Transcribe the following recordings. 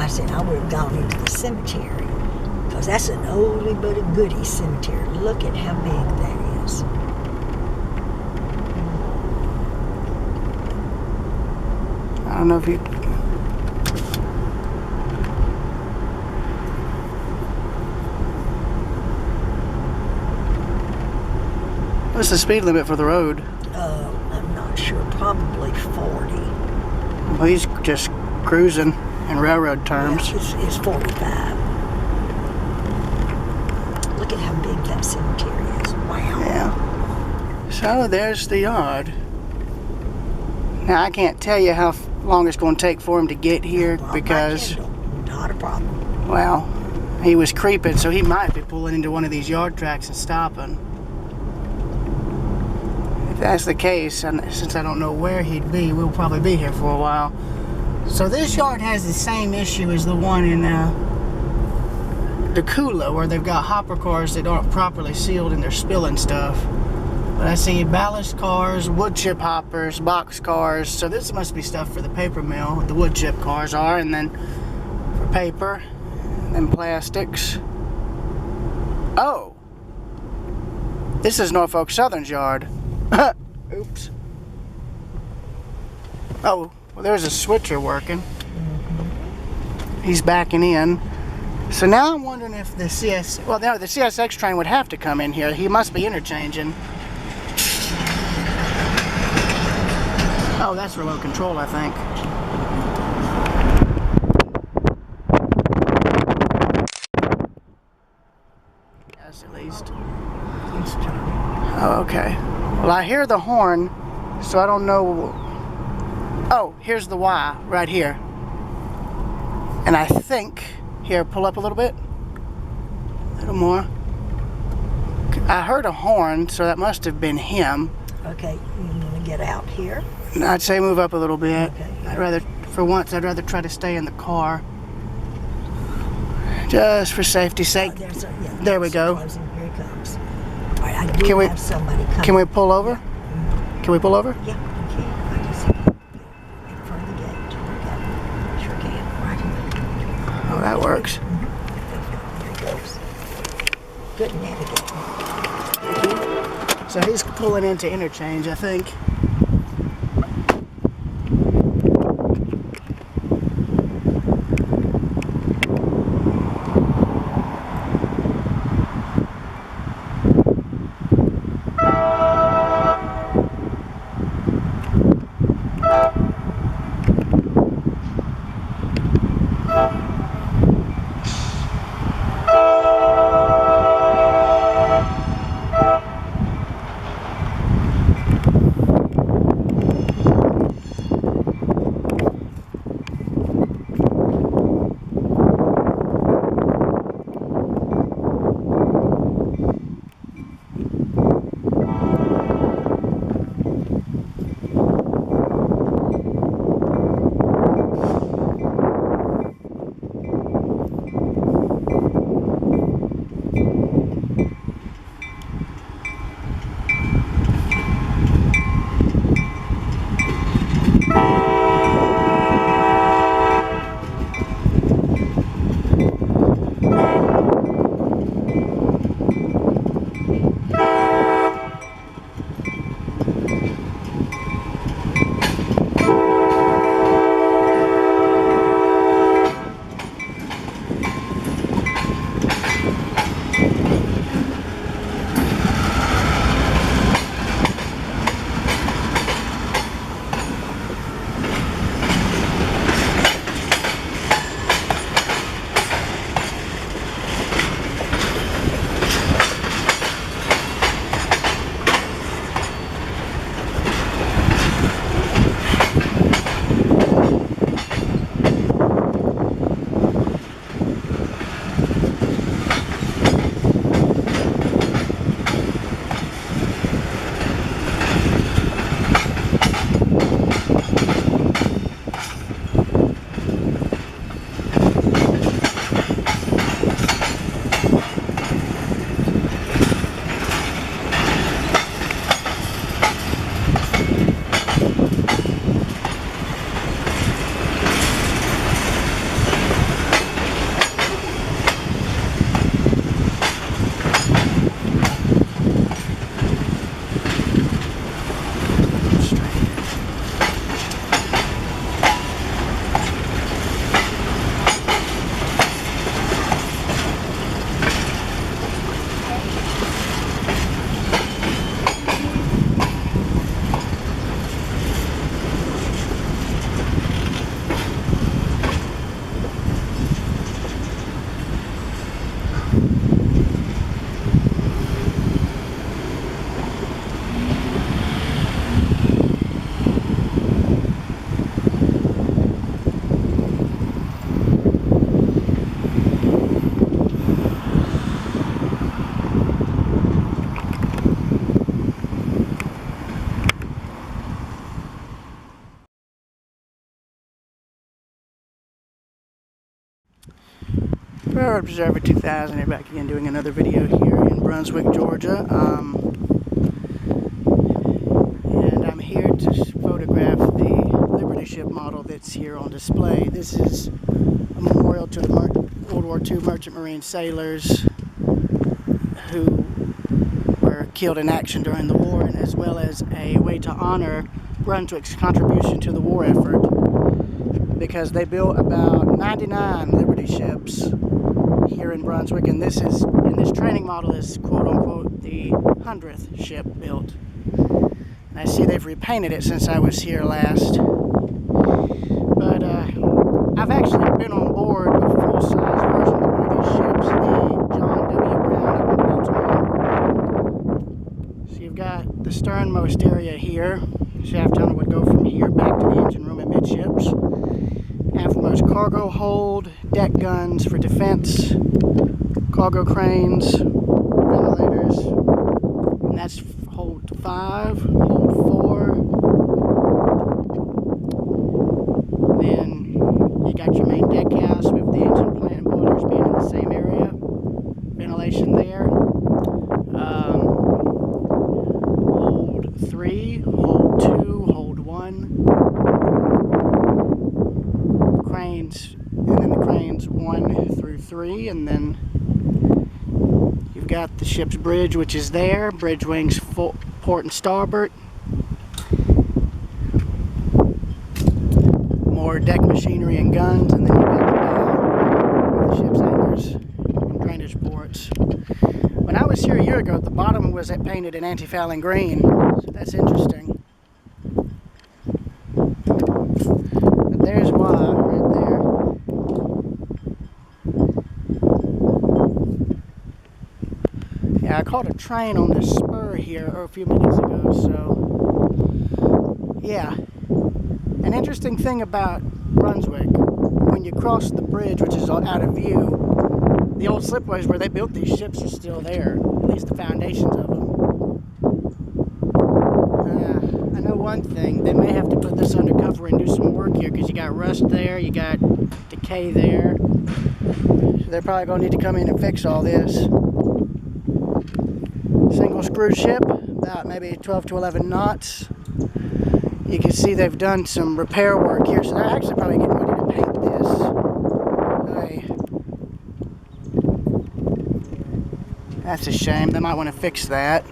I said I would have gone into the cemetery, because that's an oldie but a goodie cemetery. Look at how big that is. I don't know if you... What's the speed limit for the road? I'm not sure. Probably 40. Well, he's just cruising in railroad terms. Yeah, it's 45. Look at how big that cemetery is. Wow. Yeah. So there's the yard. Now I can't tell you how long it's going to take for him to get here because, not a problem. well, he was creeping, so he might be pulling into one of these yard tracks and stopping. If that's the case, and since I don't know where he'd be, we'll probably be here for a while. So this yard has the same issue as the one in Decula, where they've got hopper cars that aren't properly sealed and they're spilling stuff. But I see ballast cars, wood chip hoppers, box cars. So this must be stuff for the paper mill. The wood chip cars are, and then for paper, and then plastics. Oh, this is Norfolk Southern's yard. Oops. Oh, well, there's a switcher working. He's backing in. So now I'm wondering if the the CSX train would have to come in here. He must be interchanging. Oh, that's remote control, I think. Yes, at least. Oh, okay. Well, I hear the horn, so I don't know. Oh, here's the Y right here. And I think, here, pull up a little bit. A little more. I heard a horn, so that must have been him. Okay, you want to get out here? I'd say move up a little bit. Okay. For once, I'd rather try to stay in the car. Just for safety's sake. There we go. Here he comes. All right, I do have somebody coming. Can we pull over? Can we pull over? Yeah, you can. I just get in front of the gate. Sure can. Right in there. Oh, that works. There he goes. Good navigating. So he's pulling into interchange, I think. Railroad Observer 2000 here, back again doing another video here in Brunswick, Georgia. And I'm here to photograph the Liberty ship model that's here on display. This is a memorial to the World War II merchant marine sailors who were killed in action during the war, and as well as a way to honor Brunswick's contribution to the war effort, because they built about 99 Liberty ships here in Brunswick, and this training model is quote unquote the 100th ship built. And I see they've repainted it since I was here last. But I've actually been on board a full-size version of one of these ships, the John W. Brown in Baltimore. So you've got the sternmost area here. Shaft tunnel would go from here back to the engine room amidships. Aftmost cargo hold, deck guns for defense, cargo cranes, ventilators, and that's hold 5, hold 4. Then you got your main deck house with the engine plant and boilers being in the same area, ventilation there. Hold 3, hold 2, hold 1. Cranes, and then the cranes 1 through 3, and then you've got the ship's bridge, which is there, bridge wings port and starboard, more deck machinery and guns, and then you've got the bow with the ship's anchors and drainage ports. When I was here a year ago, the bottom was painted in anti-fouling green, so that's interesting. But there's why. I caught a train on this spur here a few minutes ago, so yeah. An interesting thing about Brunswick, when you cross the bridge, which is out of view, the old slipways where they built these ships are still there, at least the foundations of them. I know one thing, they may have to put this undercover and do some work here, because you got rust there, you got decay there, so they're probably going to need to come in and fix all this. Single screw ship, about maybe 12 to 11 knots. You can see they've done some repair work here, so they're actually probably getting ready to paint this. That's a shame. They might want to fix that.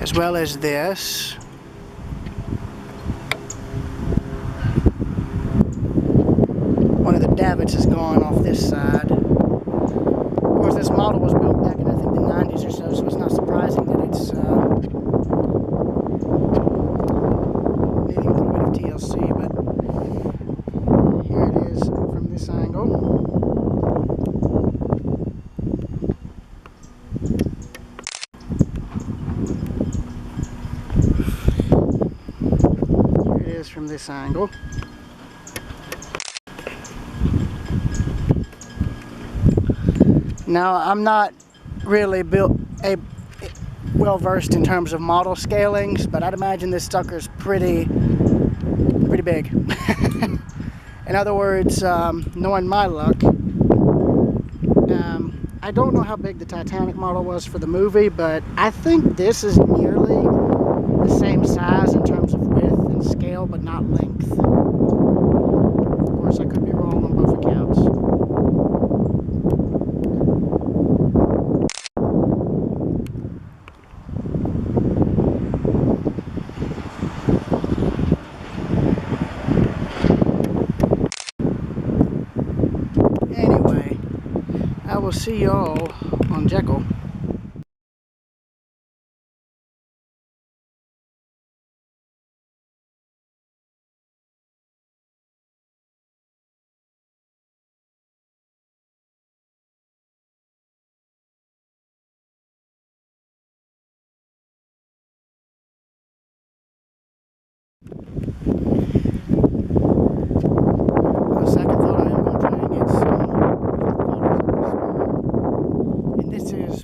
As well as this. One of the davits is gone off this side. Of course, this model was built back in, I think, the 90s or so it's not surprising that it's needing a little bit of TLC, but here it is from this angle. Here it is from this angle. Now, I'm not really well versed in terms of model scalings, but I'd imagine this sucker's pretty big. In other words, knowing my luck, I don't know how big the Titanic model was for the movie, but I think this is nearly the same size in terms of width and scale, but not length. Of course, I could be wrong on both accounts. Anyway, I will see y'all on Jekyll.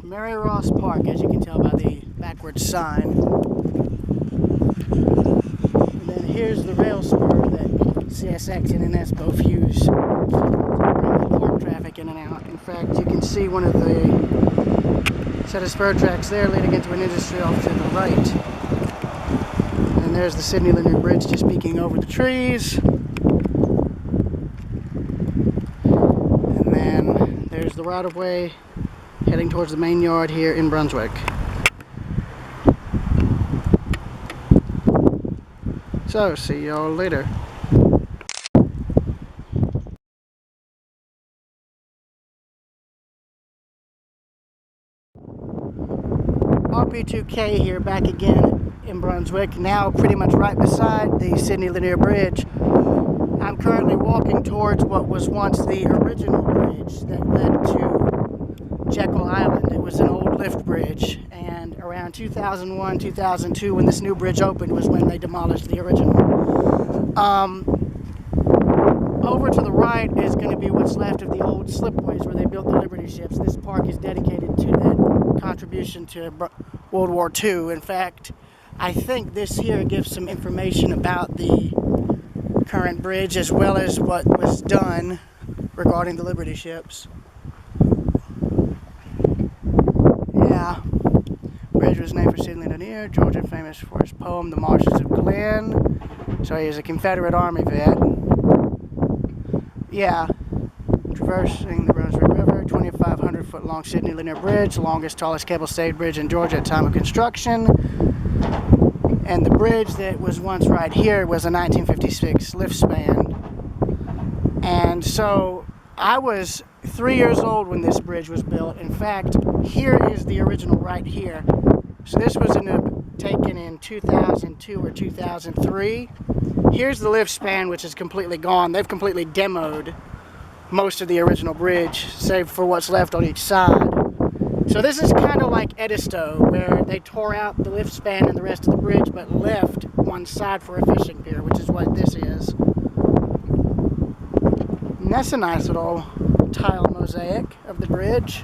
Mary Ross Park, as you can tell by the backwards sign. And then here's the rail spur that CSX and NS both use to bring the port traffic in and out. In fact, you can see one of the set of spur tracks there leading into an industry off to the right. And there's the Sydney Linear Bridge just peeking over the trees. And then there's the right-of-way heading towards the main yard here in Brunswick. So, see y'all later. RP2K here, back again in Brunswick, now pretty much right beside the Sydney Linear Bridge. I'm currently walking towards what was once the original bridge that led to Jekyll Island. It was an old lift bridge, and around 2001, 2002, when this new bridge opened, was when they demolished the original. Over to the right is going to be what's left of the old slipways where they built the Liberty ships. This park is dedicated to that contribution to World War II. In fact, I think this here gives some information about the current bridge as well as what was done regarding the Liberty ships. Yeah. Bridge was named for Sidney Lanier, Georgia, famous for his poem, The Marshes of Glen. So he is a Confederate Army vet. Yeah. Traversing the Brunswick River, 2,500 foot long Sydney Linear Bridge, longest, tallest cable-stayed bridge in Georgia at time of construction. And the bridge that was once right here was a 1956 lift span. And so I was 3 years old when this bridge was built. In fact, here is the original right here. So this was taken in 2002 or 2003. Here's the lift span, which is completely gone. They've completely demoed most of the original bridge, save for what's left on each side. So this is kind of like Edisto, where they tore out the lift span and the rest of the bridge, but left one side for a fishing pier, which is what this is. And that's a nice little tile mosaic of the bridge.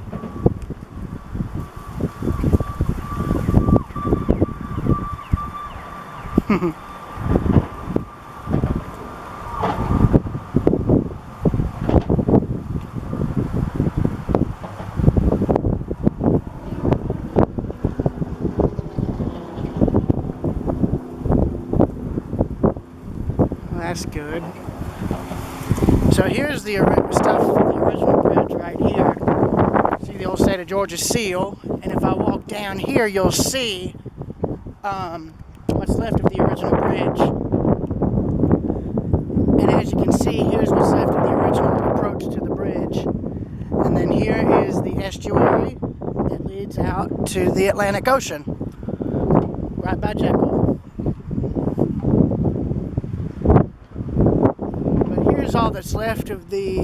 That's good. So here's the stuff for the original bridge right here. See the old state of Georgia seal, and if I walk down here, you'll see what's left of the original bridge. And as you can see, here's what's left of the original approach to the bridge. And then here is the estuary that leads out to the Atlantic Ocean, right by Jekyll. Here's all that's left of the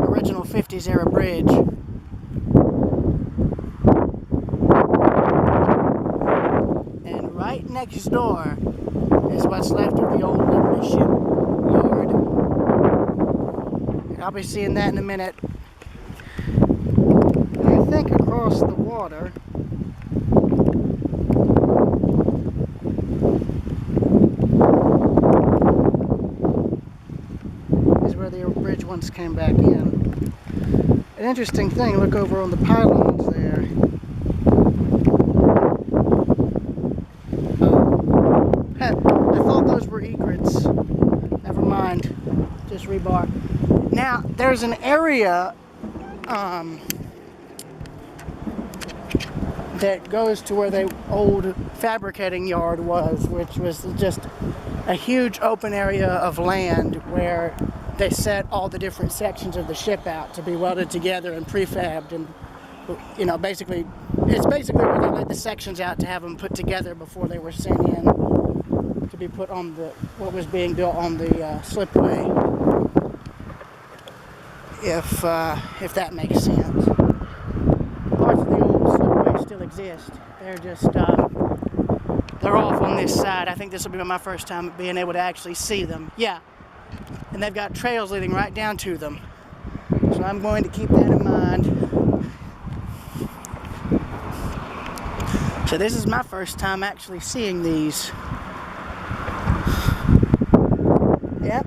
original 50s era bridge. And right next door is what's left of the old Liberty ship yard. I'll be seeing that in a minute. And I think across the water where the bridge once came back in. An interesting thing, look over on the pylons there. I thought those were egrets. Never mind, just rebar. Now, there's an area that goes to where the old fabricating yard was, which was just a huge open area of land where they set all the different sections of the ship out to be welded together and prefabbed, and it's basically where they laid the sections out to have them put together before they were sent in to be put on what was being built on the slipway, if that makes sense. Parts of the old slipway still exist. They're just they're off on this side. I think this will be my first time being able to actually see them. Yeah. And they've got trails leading right down to them. So I'm going to keep that in mind. So this is my first time actually seeing these. Yep.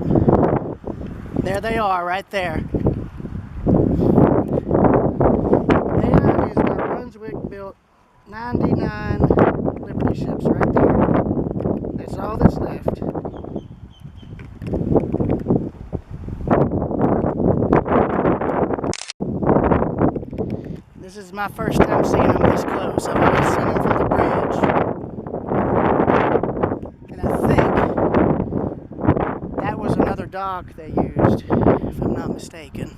There they are, right there. 99 Liberty ships right there. That's all that's left. This is my first time seeing them this close. I've always seen them from the bridge. And I think that was another dock they used, if I'm not mistaken.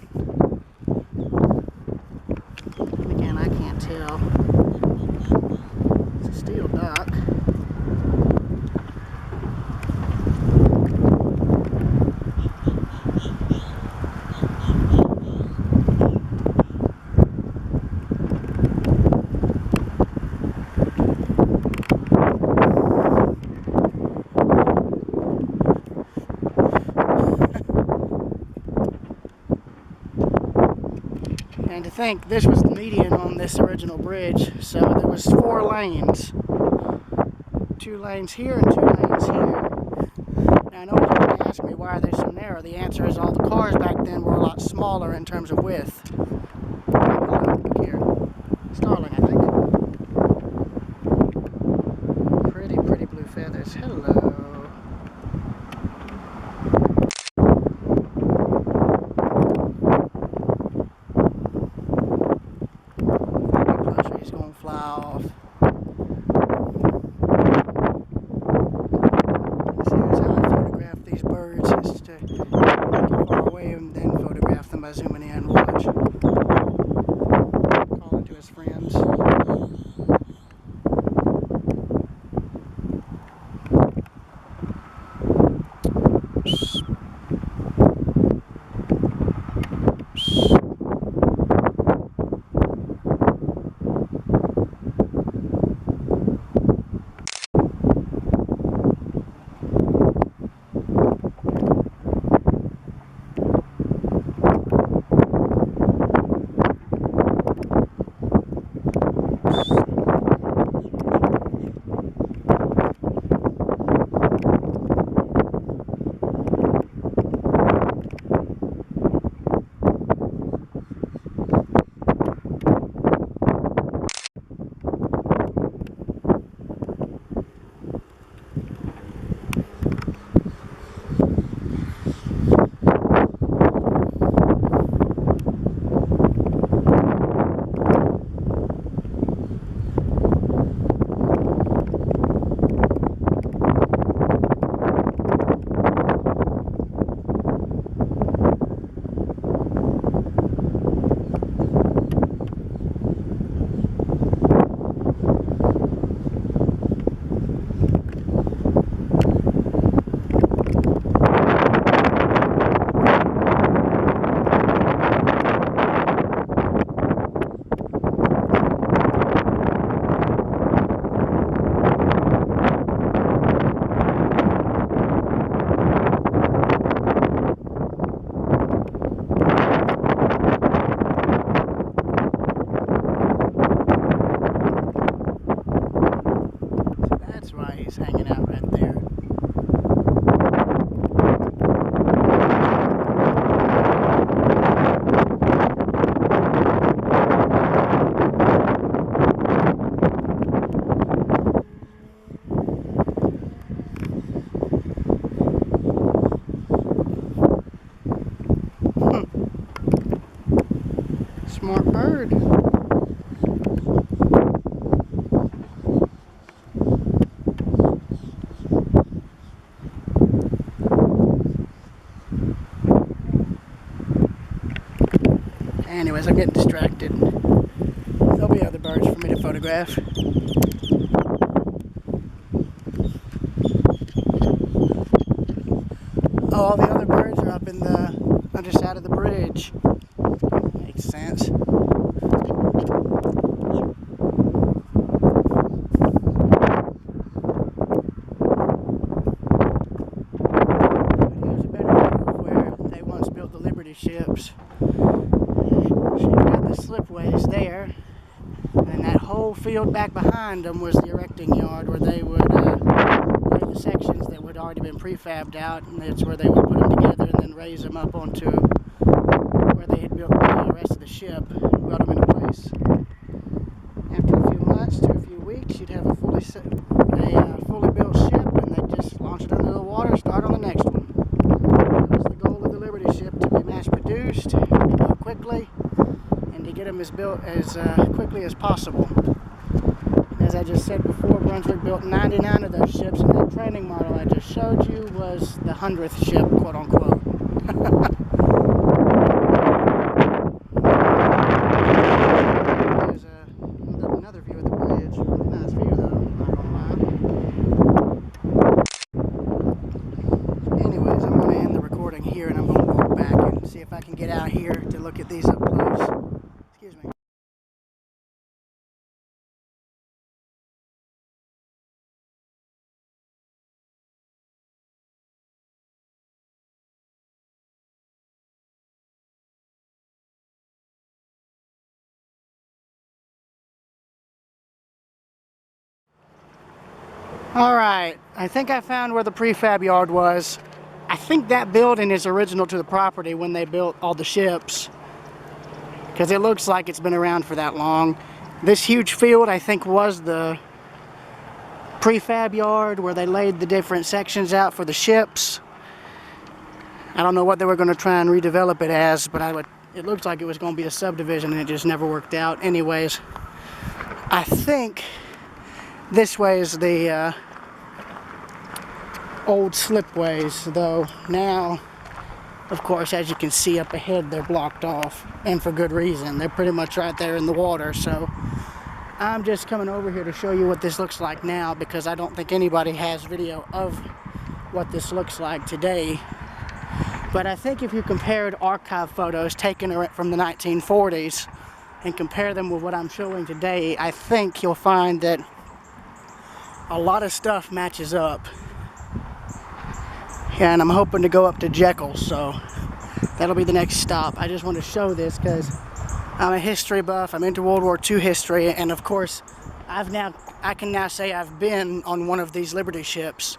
Again, I can't tell. It's a steel dock. And to think this was the median on this original bridge, so there was 4 lanes. 2 lanes here and 2 lanes here. Now I know you're going to ask me why are they so narrow. The answer is all the cars back then were a lot smaller in terms of width. Look here. Starling, I think. Pretty blue feathers. Hello. He's gonna fly off. Here's how I photograph these birds, is to get far away and then photograph them by zooming in. Watch. Calling to his friends. Hanging out right there. Smart bird. Anyways, I'm getting distracted. There'll be other birds for me to photograph. Oh, all the other birds are up in the underside of the bridge. Makes sense. Here's a better view of where they once built the Liberty ships. So you've got the slipways there, and that whole field back behind them was the erecting yard where they would lay the sections that would already been prefabbed out, and that's where they would put them together and then raise them up onto where they had built the rest of the ship, weld them into place. After a few months to a few a fully built ship, and they just launch it under the water, start on the next one. That was the goal of the Liberty ship, to be mass produced, to be built quickly, and to get them built as quickly as possible. As I just said before, Brunswick built 99 of those ships, and that training model I just showed you was the 100th ship, quote unquote. There's another view of the bridge. Nice view though, not gonna lie. Anyways, I'm going to end the recording here, and I'm going to walk back and see if I can get out here to look at these up close. Excuse me. Alright, I think I found where the prefab yard was. I think that building is original to the property when they built all the ships, because it looks like it's been around for that long. This huge field, I think, was the prefab yard where they laid the different sections out for the ships. I don't know what they were going to try and redevelop it as, but it looked like it was going to be a subdivision, and it just never worked out. Anyways, I think this way is the old slipways, though now, of course, as you can see up ahead, they're blocked off, and for good reason. They're pretty much right there in the water, so I'm just coming over here to show you what this looks like now, because I don't think anybody has video of what this looks like today. But I think if you compared archive photos taken from the 1940s and compare them with what I'm showing today, I think you'll find that a lot of stuff matches up. Yeah, and I'm hoping to go up to Jekyll, so that'll be the next stop. I just want to show this because I'm a history buff. I'm into World War II history, and of course, I can now say I've been on one of these Liberty ships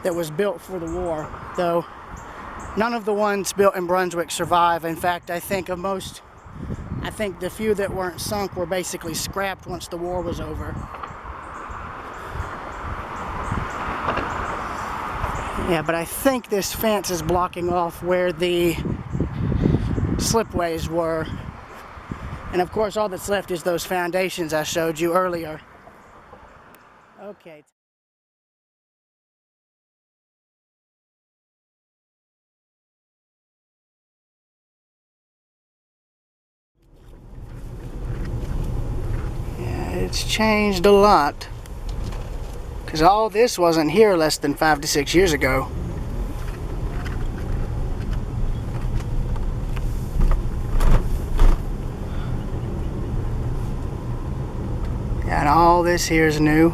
that was built for the war, though none of the ones built in Brunswick survive. In fact, I think the few that weren't sunk were basically scrapped once the war was over. Yeah, but I think this fence is blocking off where the slipways were. And of course, all that's left is those foundations I showed you earlier. Okay. Yeah, it's changed a lot. Because all this wasn't here less than 5 to 6 years ago. And all this here is new.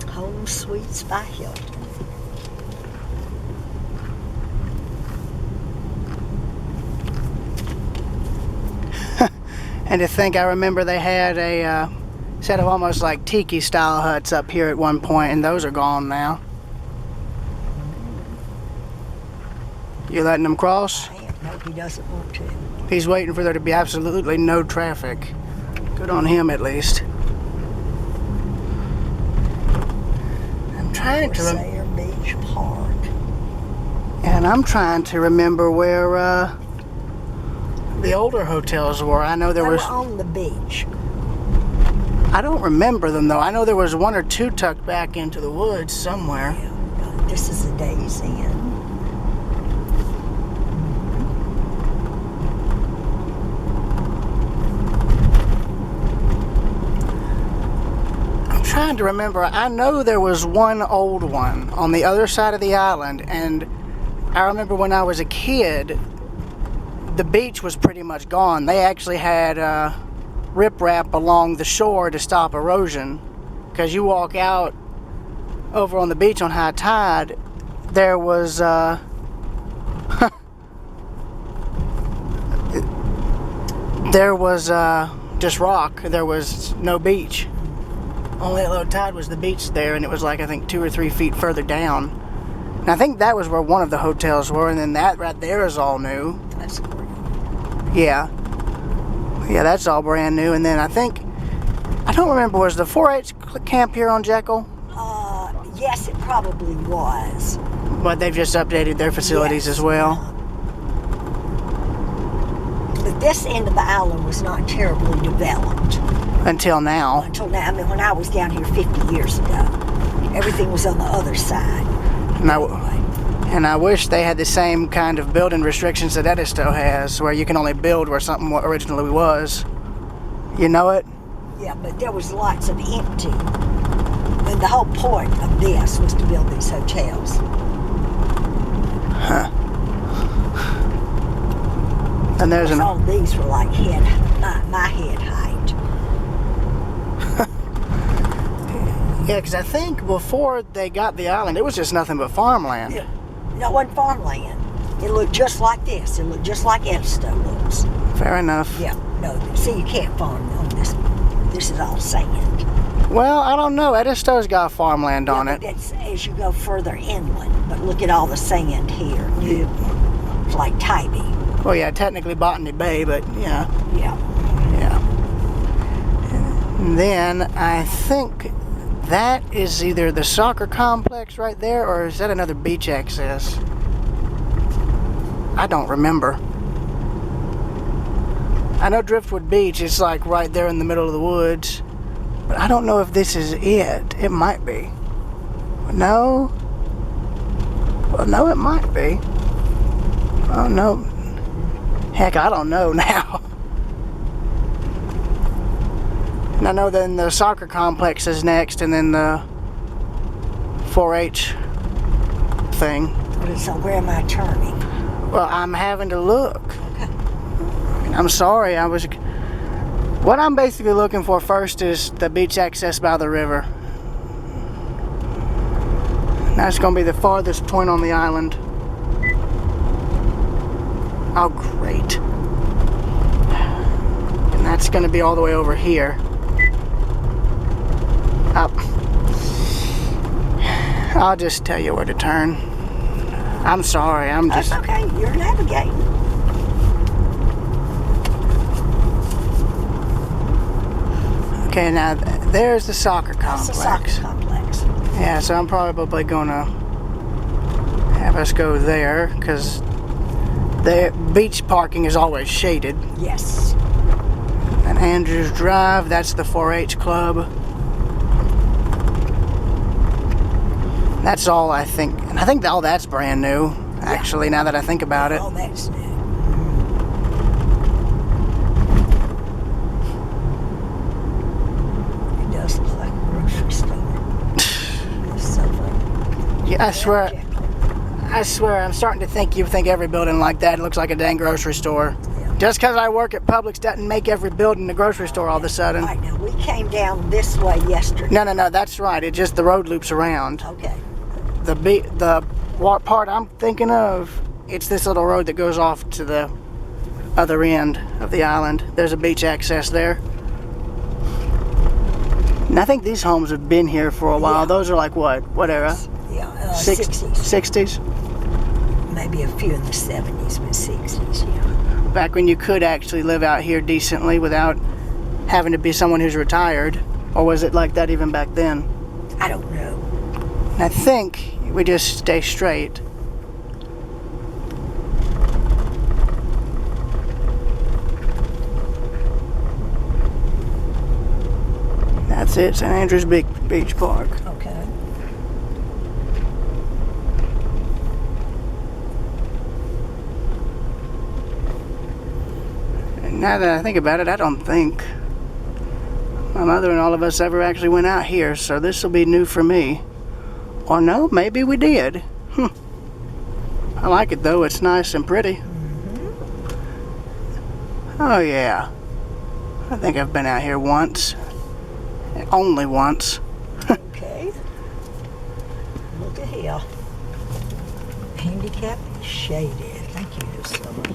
Home Suites by Hilton. And to think, I remember they had a set of almost like tiki style huts up here at one point, and those are gone now. You letting them cross? I am. No, he doesn't want to. He's waiting for there to be absolutely no traffic. Good on him, at least. I'm trying to Corsair Beach Park. And I'm trying to remember where the older hotels were. I know there was on the beach. I don't remember them though. I know there was one or two tucked back into the woods somewhere. Yeah, this is a Days Inn. I'm trying to remember. I know there was one old one on the other side of the island, and I remember when I was a kid, the beach was pretty much gone. They actually had riprap along the shore to stop erosion, because you walk out over on the beach on high tide, there was just rock. There was no beach. Only at low tide was the beach there, and it was like, I think 2 or 3 feet further down. And I think that was where one of the hotels were, and then that right there is all new. That's great. Yeah, that's all brand new. And then I think I don't remember, was the 4-H camp here on Jekyll? Yes, it probably was. But they've just updated their facilities as well. But this end of the island was not terribly developed. Until now. Until now. I mean, when I was down here 50 years ago, everything was on the other side. And I wish they had the same kind of building restrictions that Edisto has, where you can only build where something originally was. You know it? Yeah, but there was lots of empty. And the whole point of this was to build these hotels. Huh. And there's all these were like my head height. Yeah, because I think before they got the island, it was just nothing but farmland. Yeah. No, it wasn't farmland. It looked just like this. It looked just like Edisto looks. Fair enough. Yeah, no, see, you can't farm on this. This is all sand. Well, I don't know. Edisto's got farmland on it. That's as you go further inland. But look at all the sand here. It's like Tybee. Well, yeah, technically Botany Bay, but yeah. Yeah. Yeah. And then I think that is either the soccer complex right there, or is that another beach access? I don't remember. I know Driftwood Beach is like right there in the middle of the woods, but I don't know if this is it. It might be. No? Well, no, it might be. Oh, no. Heck, I don't know now. And I know then the soccer complex is next, and then the 4-H thing. So where am I turning? Well, I'm having to look. Okay. I'm sorry, what I'm basically looking for first is the beach access by the river. That's going to be the farthest point on the island. Oh, great. And that's going to be all the way over here. Up. I'll just tell you where to turn. I'm sorry, That's okay, you're navigating. Okay, now there's the soccer complex. That's the soccer complex. Yeah, so I'm probably gonna have us go there, because the beach parking is always shaded. Yes. And Andrews Drive, that's the 4-H club. That's all I think, and I think all that's brand new, actually, now that I think about it. Oh, that's new. It does look like a grocery store. It's so funny. Yeah, I swear, I'm starting to think you think every building like that looks like a dang grocery store. Yeah. Just because I work at Publix doesn't make every building a grocery store all of a sudden. Right, now we came down this way yesterday. No, that's right. It just, the road loops around. Okay. The part I'm thinking of, it's this little road that goes off to the other end of the island. There's a beach access there. And I think these homes have been here for a while. Yeah. Those are like what era? Yeah, 60s. 60s. Maybe a few in the 70s, but 60s, yeah. Back when you could actually live out here decently without having to be someone who's retired. Or was it like that even back then? I don't know. I think we just stay straight. That's it, St. Andrews Beach Park. Okay. And now that I think about it, I don't think my mother and all of us ever actually went out here, so this will be new for me. Or no, maybe we did. I like it though, it's nice and pretty. Oh yeah. I think I've been out here once. Only once. Okay. Look at here. Handicap shaded. Thank you so much.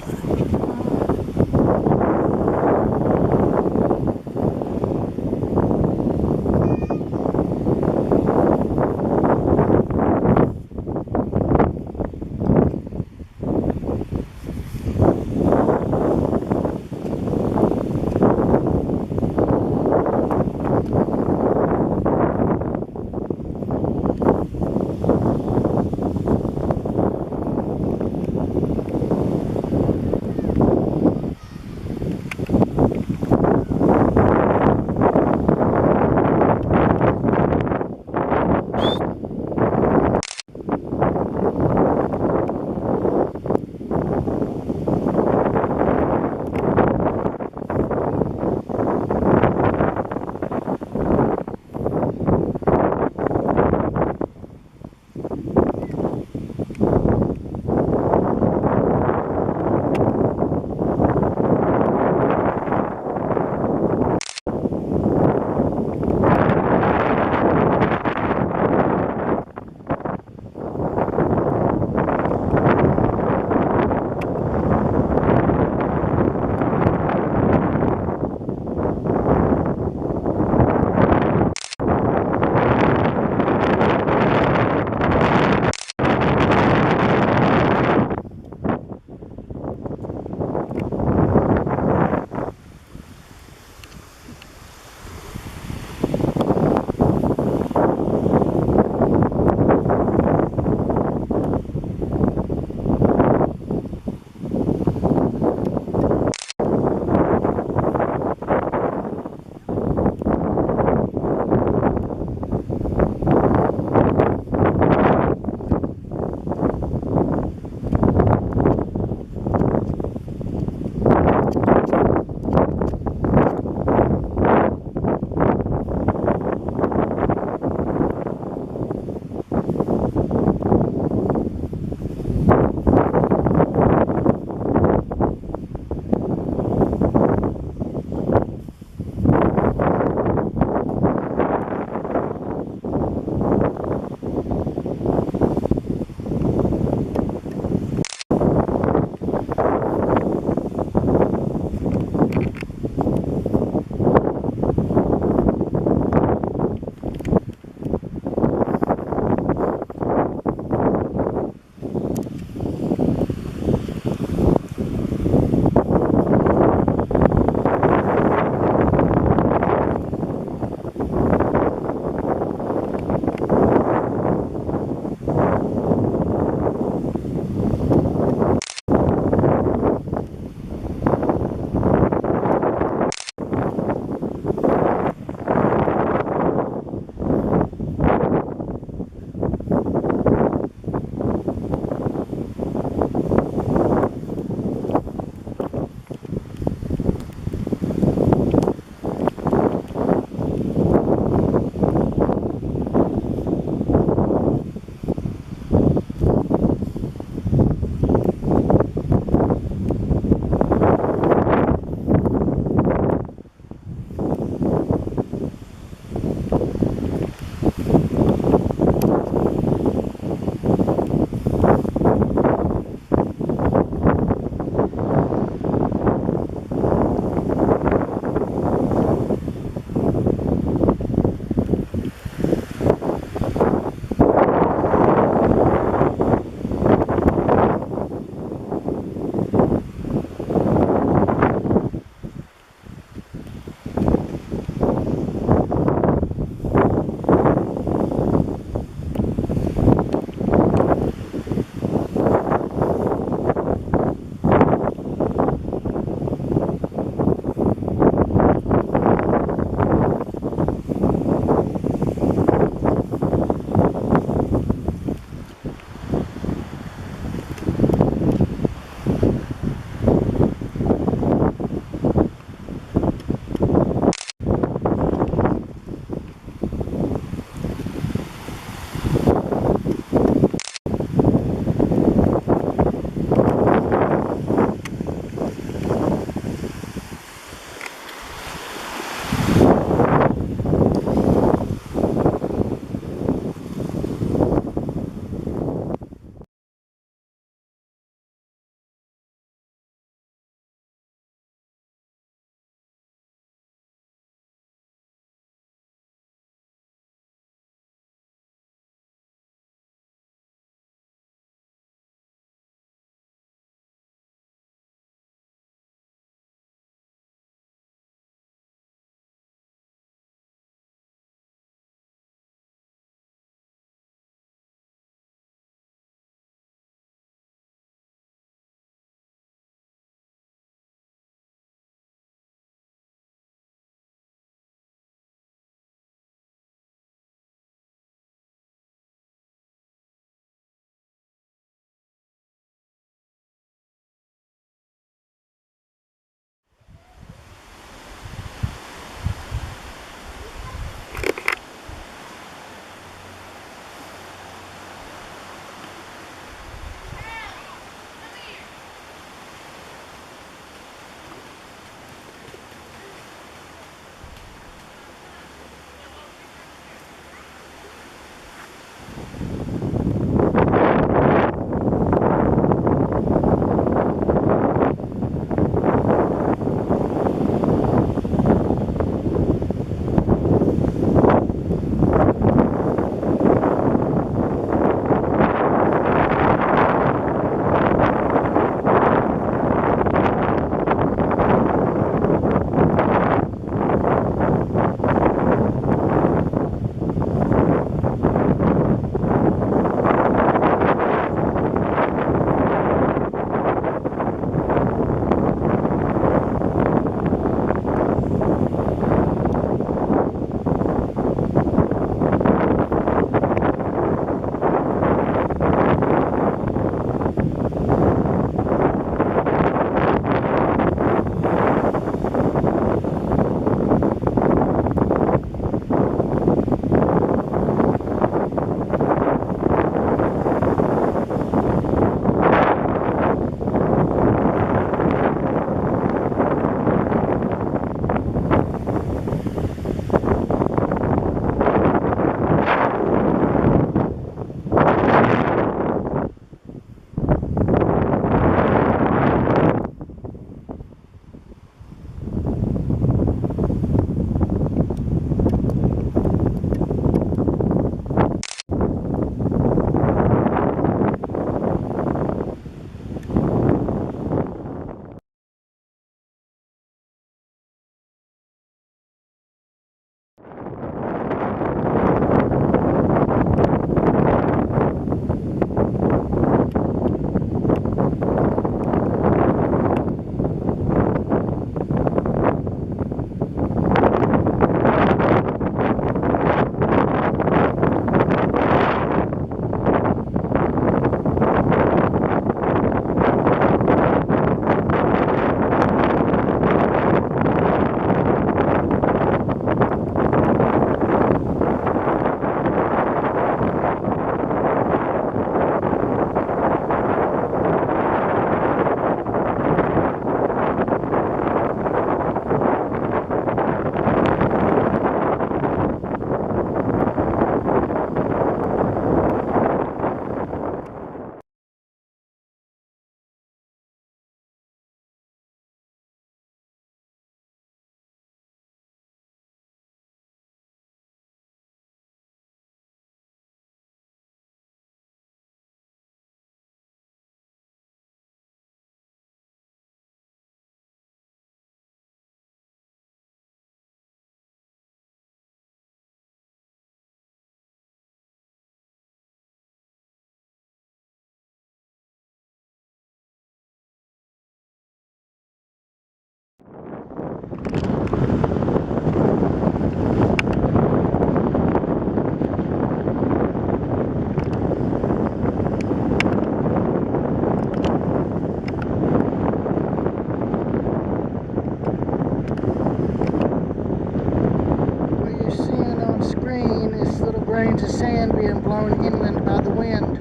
means the sand being blown inland by the wind.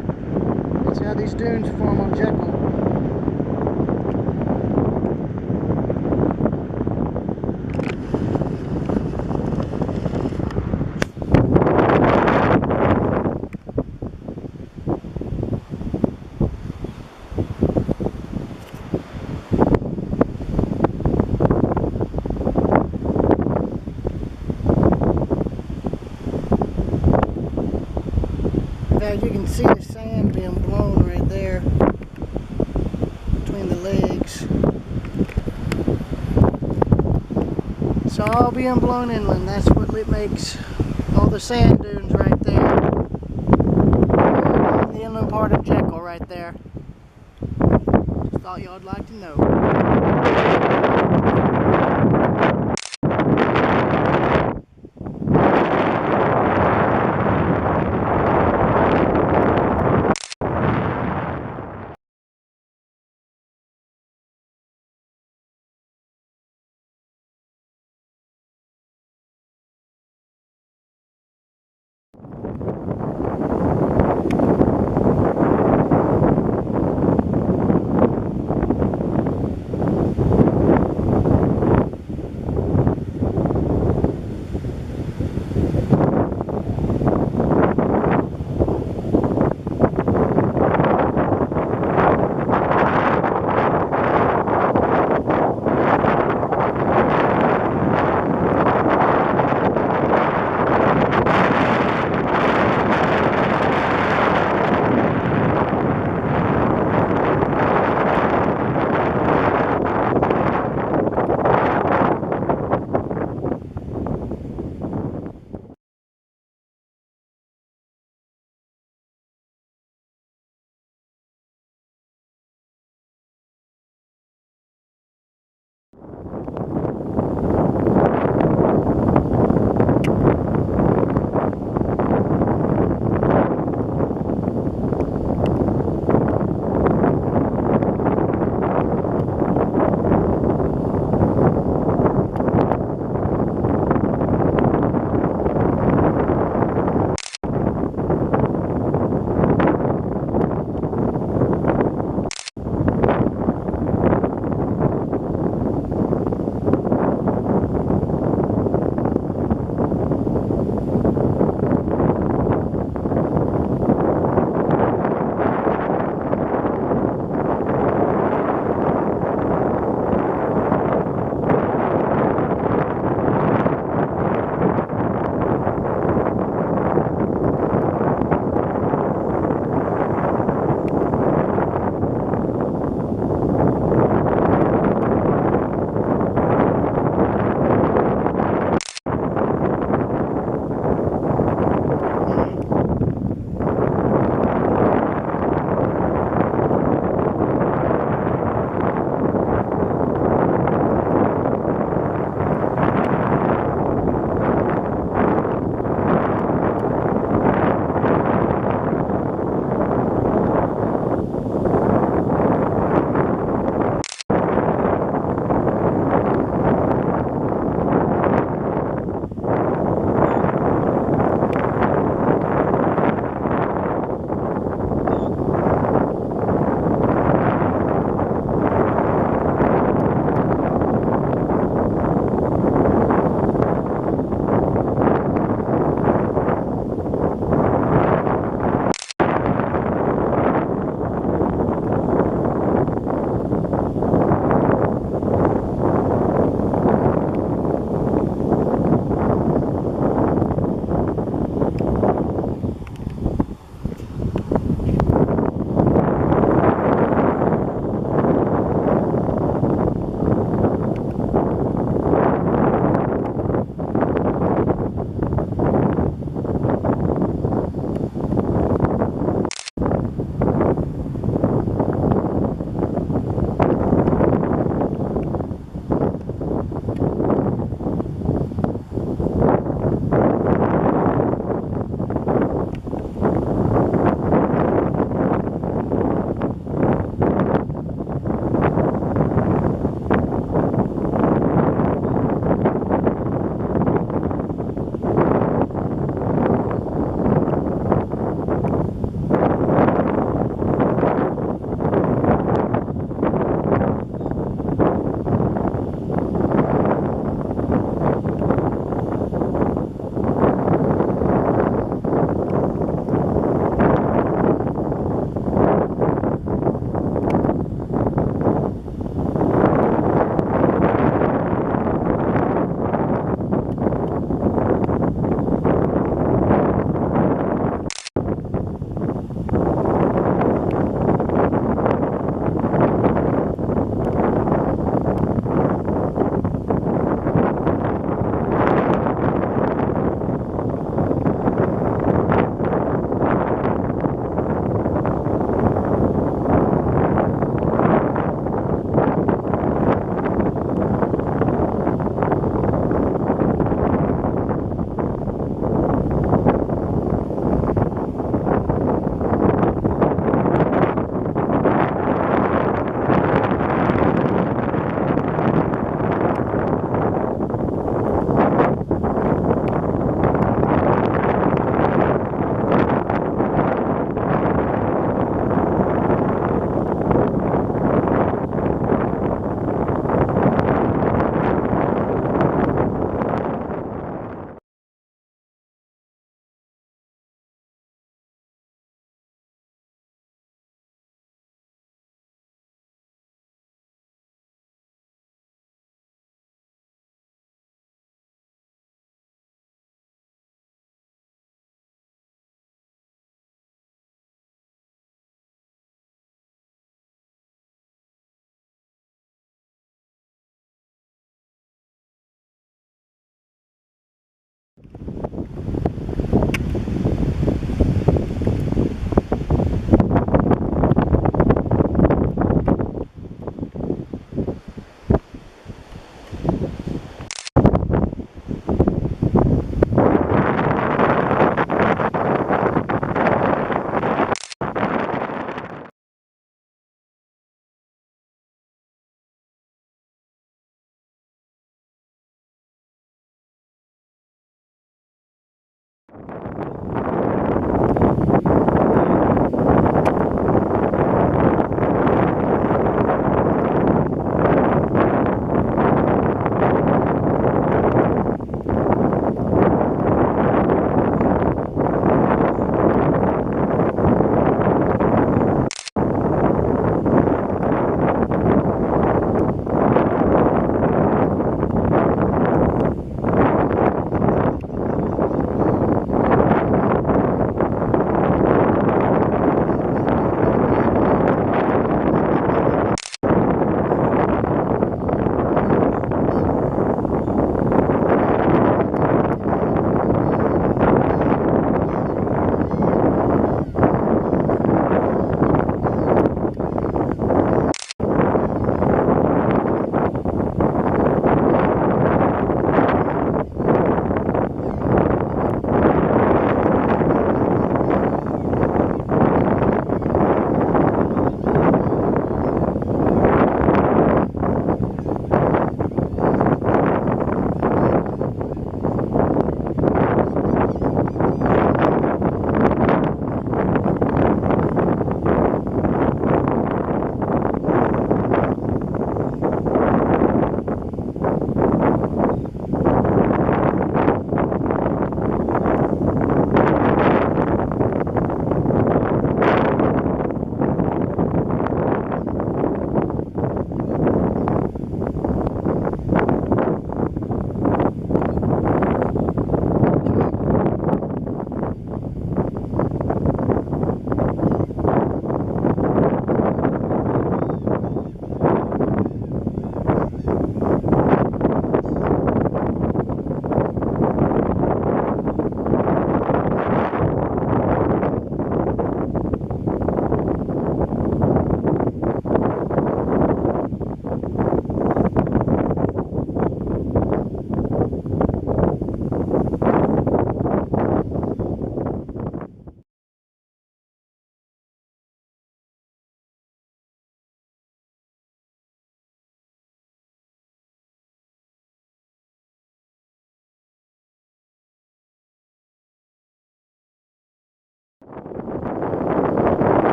That's how these dunes form on Jekyll. Now you can see the sand being blown right there between the legs. It's all being blown inland. That's what it makes all the sand dunes right there. The inland part of Jekyll right there. Just thought y'all'd like to know.